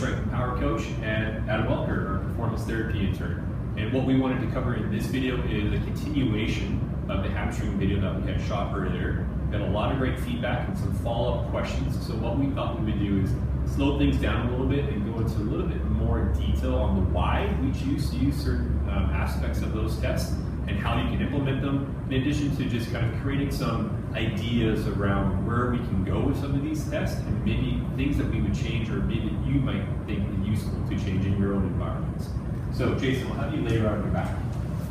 strength and power coach, and Adam Welker, our performance therapy intern. And what we wanted to cover in this video is a continuation of the hamstring video that we had shot earlier. We got a lot of great feedback and some follow-up questions. So what we thought we would do is slow things down a little bit and go into a little bit more detail on the why we choose to use certain aspects of those tests and how you can implement them, in addition to just kind of creating some ideas around where we can go with some of these tests and maybe things that we would change or maybe you might think are useful to change in your own environments. So Jason, we'll have you lay around your back.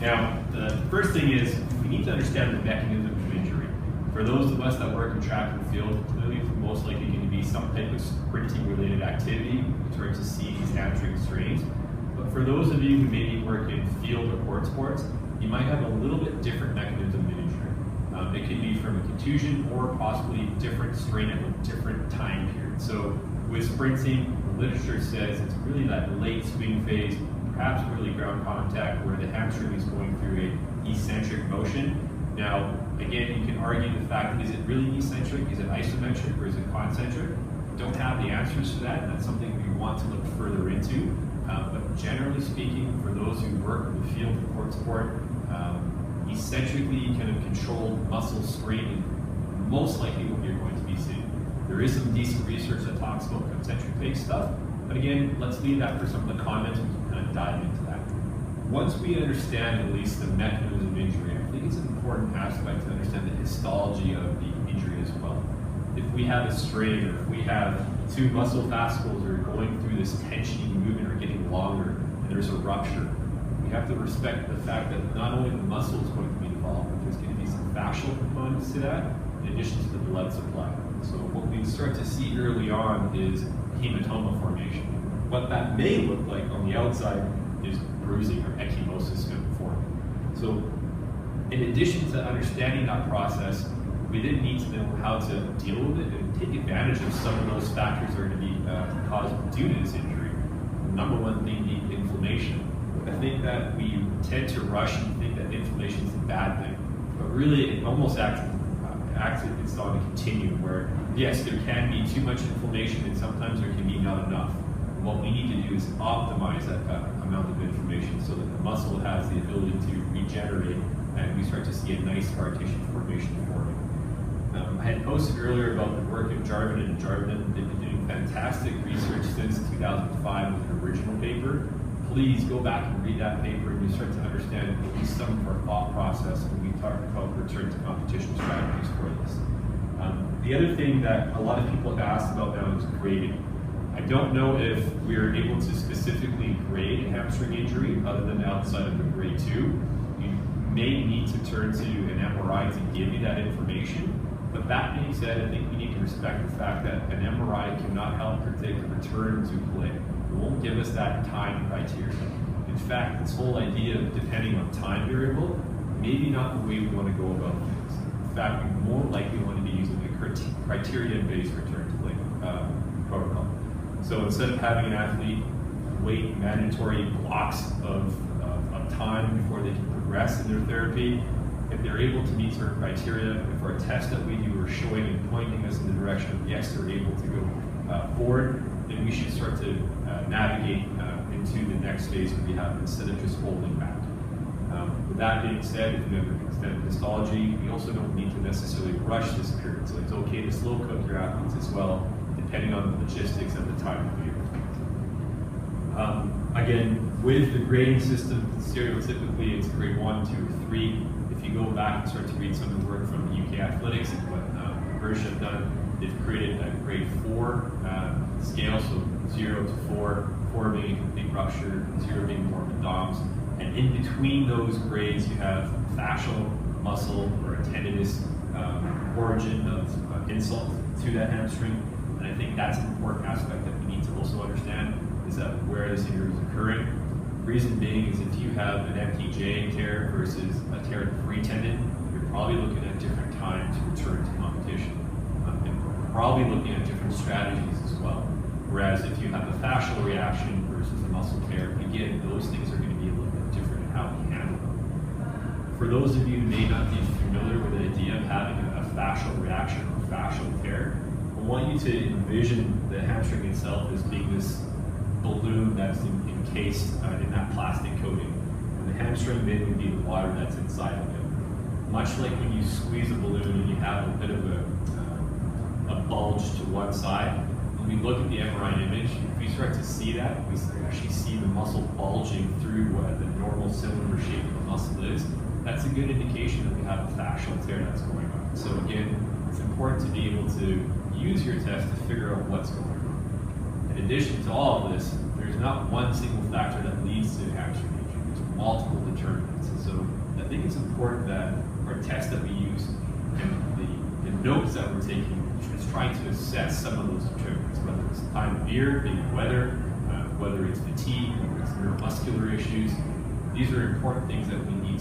Now, the first thing is we need to understand the mechanism of injury. For those of us that work in track and field, clearly it's most likely going to be some type of sprinting related activity in order to see these hamstring strains. But for those of you who maybe work in field or court sports, you might have a little bit different mechanism of injury. It could be from a contusion or possibly different strain at a different time period. So with sprinting, the literature says it's really that late swing phase, perhaps early ground contact, where the hamstring is going through a eccentric motion. Now, again, you can argue the fact, is it really eccentric? Is it isometric or is it concentric? Don't have the answers to that. That's something we want to look further into. But generally speaking, for those who work in the field of court sport, eccentrically kind of controlled muscle strain is most likely what you're going to be seeing. There is some decent research that talks about concentric-based stuff, but again, let's leave that for some of the comments. We can kind of dive into that. Once we understand at least the mechanism of injury, I think it's an important aspect to understand the histology of the injury as well. If we have a strain, or if we have two muscle fascicles that are going through this tensioning movement or getting longer, and there's a rupture, we have to respect the fact that not only the muscle is going to be involved, but there's going to be some fascial components to that, in addition to the blood supply. So what we start to see early on is hematoma formation. What that may look like on the outside is bruising or ecchymosis going to form. So in addition to understanding that process, we then need to know how to deal with it and take advantage of some of those factors that are going to be caused due to this injury. The number one thing being inflammation. I think that we tend to rush and think that inflammation is a bad thing, but really it almost acts it's on a continuum where, yes, there can be too much inflammation and sometimes there can be not enough. And what we need to do is optimize that amount of inflammation so that the muscle has the ability to regenerate and we start to see a nice scar tissue formation forming. I had posted earlier about the work of Jarvin and Jarvin. They've been doing fantastic research since 2005 with an original paper. Please go back and read that paper and you start to understand at least some of our thought process when we talk about return to competition strategies for this. The other thing that a lot of people have asked about now is grading. I don't know if we're able to specifically grade a hamstring injury other than outside of the grade 2. You may need to turn to an MRI to give you that information. But that being said, I think we need to respect the fact that an MRI cannot help predict return to play. It won't give us that time criteria. In fact, this whole idea of depending on time variable, maybe not the way we want to go about things. In fact, we more likely want to be using a criteria-based return to play protocol. So instead of having an athlete wait mandatory blocks of time before they can progress in their therapy, if they're able to meet certain criteria, if our tests that we do are showing and pointing us in the direction of yes, they're able to go forward, then we should start to navigate into the next phase of rehab instead of just holding back. With that being said, if you have an extended histology, we also don't need to necessarily rush this period. So it's okay to slow cook your athletes as well, depending on the logistics at the time of year. Again, with the grading system, stereotypically it's grade 1, 2, or 3. If you go back and start to read some of the work from UK Athletics and what Hirsch have done, they've created a grade 4 scale, so 0 to 4, 4 being a complete rupture, 0 being more of a DOMS. And in between those grades, you have fascial, muscle, or a tendinous origin of insult to that hamstring. And I think that's an important aspect that we need to also understand, is that where this injury is occurring. Reason being is if you have an MTJ tear versus a tear in the free tendon, you're probably looking at different times to return to competition. And probably looking at different strategies as well. Whereas if you have a fascial reaction versus a muscle tear, again, those things are going to be a little bit different in how we handle them. For those of you who may not be familiar with the idea of having a fascial reaction or fascial tear, I want you to envision the hamstring itself as being this balloon that's encased in that plastic coating. And the hamstring bin would be the water that's inside of it. Much like when you squeeze a balloon and you have a bit of a bulge to one side, when we look at the MRI image, if we start to see that, we actually see the muscle bulging through what the normal cylinder shape of the muscle is, that's a good indication that we have a fascial tear that's going on. So again, it's important to be able to use your test to figure out what's going on. In addition to all of this, there's not one single factor that leads to hamstring injury. There's multiple determinants. And so I think it's important that our test that we use and the notes that we're taking is trying to assess some of those determinants, whether it's time of year, maybe weather, whether it's fatigue, whether it's neuromuscular issues. These are important things that we need